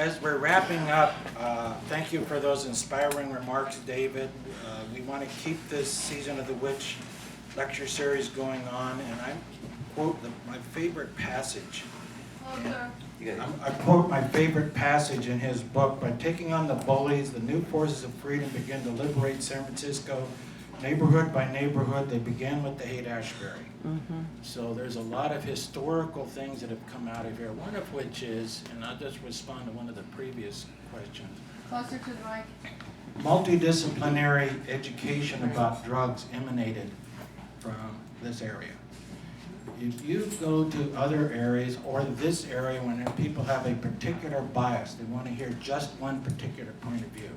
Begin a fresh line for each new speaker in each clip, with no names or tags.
as we're wrapping up, thank you for those inspiring remarks, David. We want to keep this Season of the Witch lecture series going on, and I quote my favorite passage. I quote my favorite passage in his book: "By taking on the bullies, the new forces of freedom begin to liberate San Francisco. Neighborhood by neighborhood, they began with the Haight-Ashbury." So there's a lot of historical things that have come out of here, one of which is, and I'll just respond to one of the previous questions,
Closer to the mic.
multidisciplinary education about drugs emanated from this area. If you go to other areas or this area when people have a particular bias, they want to hear just one particular point of view.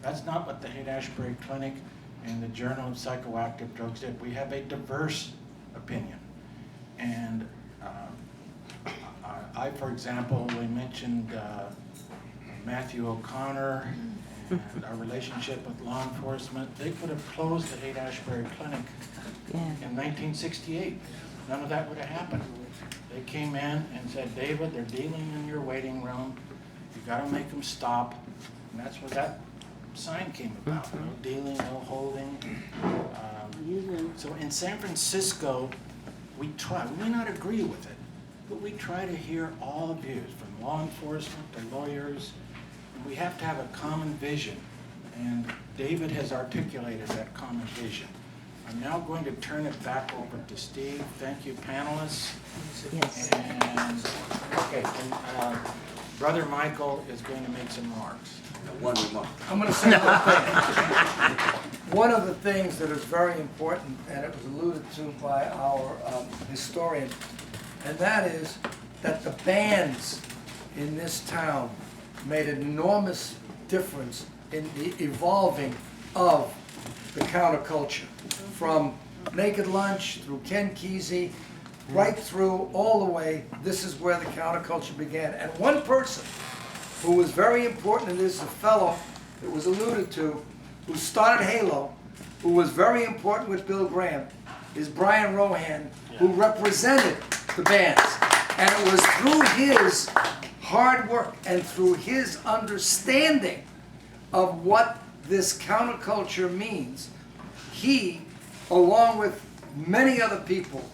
That's not what the Haight-Ashbury Clinic and the Journal of Psychoactive Drugs did. We have a diverse opinion. And I, for example, we mentioned Matthew O'Connor and our relationship with law enforcement. They could have closed the Haight-Ashbury Clinic in 1968. None of that would have happened. They came in and said, "David, they're dealing in your waiting room. You got to make them stop." And that's what that sign came about. No dealing, no holding. So in San Francisco, we try. We may not agree with it, but we try to hear all views, from law enforcement to lawyers. And we have to have a common vision. And David has articulated that common vision. I'm now going to turn it back over to Steve. Thank you, panelists.
Yes.
And Brother Michael is going to make some remarks.
One remark.
I'm going to say one thing. One of the things that is very important, and it was alluded to by our historian, and that is that the bands in this town made an enormous difference in the evolving of the counterculture. From Naked Lunch through Ken Kesey, right through all the way, this is where the counterculture began. And one person who was very important in this, a fellow that was alluded to, who started Halo, who was very important with Bill Graham, is Brian Rohan, who represented the bands. And it was through his hard work and through his understanding of what this counterculture means, he, along with many other people,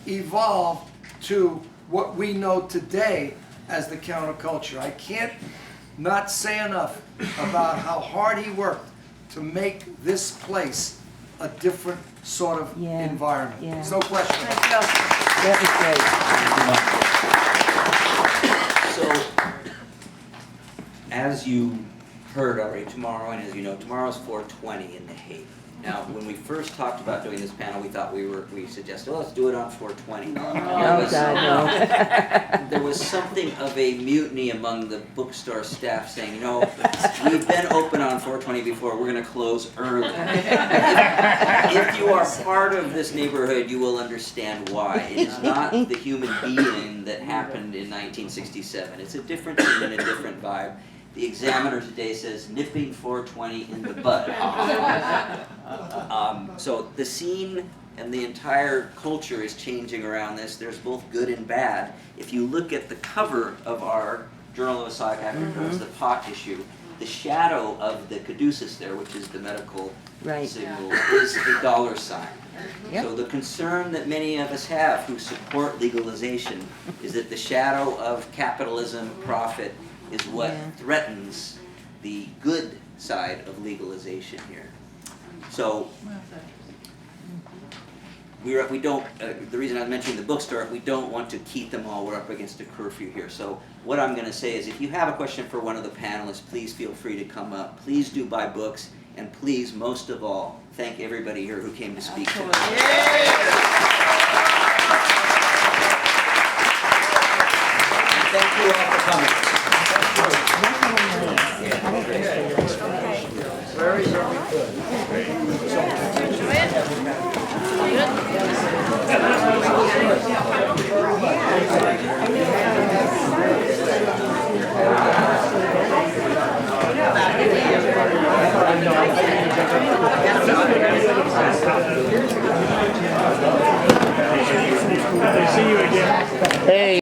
evolved to what we know today as the counterculture. I can't not say enough about how hard he worked to make this place a different sort of environment. There's no question.
So, as you heard already, tomorrow, and as you know, tomorrow's 420 in the Haight. Now, when we first talked about doing this panel, we thought we suggested, well, let's do it on 420. There was something of a mutiny among the bookstore staff saying, you know, we've been open on 420 before, we're going to close early. If you are part of this neighborhood, you will understand why. It is not the human being that happened in 1967. It's a different scene and a different vibe. The Examiner today says, nipping 420 in the bud. So the scene and the entire culture is changing around this. There's both good and bad. If you look at the cover of our Journal of Psychiatric Drugs, the pot issue, the shadow of the caduceus there, which is the medical signal, is the dollar sign. So the concern that many of us have who support legalization is that the shadow of capitalism, profit, is what threatens the good side of legalization here. So we don't, the reason I was mentioning the bookstore, we don't want to keep them all. We're up against a curfew here. So what I'm going to say is if you have a question for one of the panelists, please feel free to come up. Please do buy books. And please, most of all, thank everybody here who came to speak tonight. Thank you all for coming.
Very, very good.
Hey.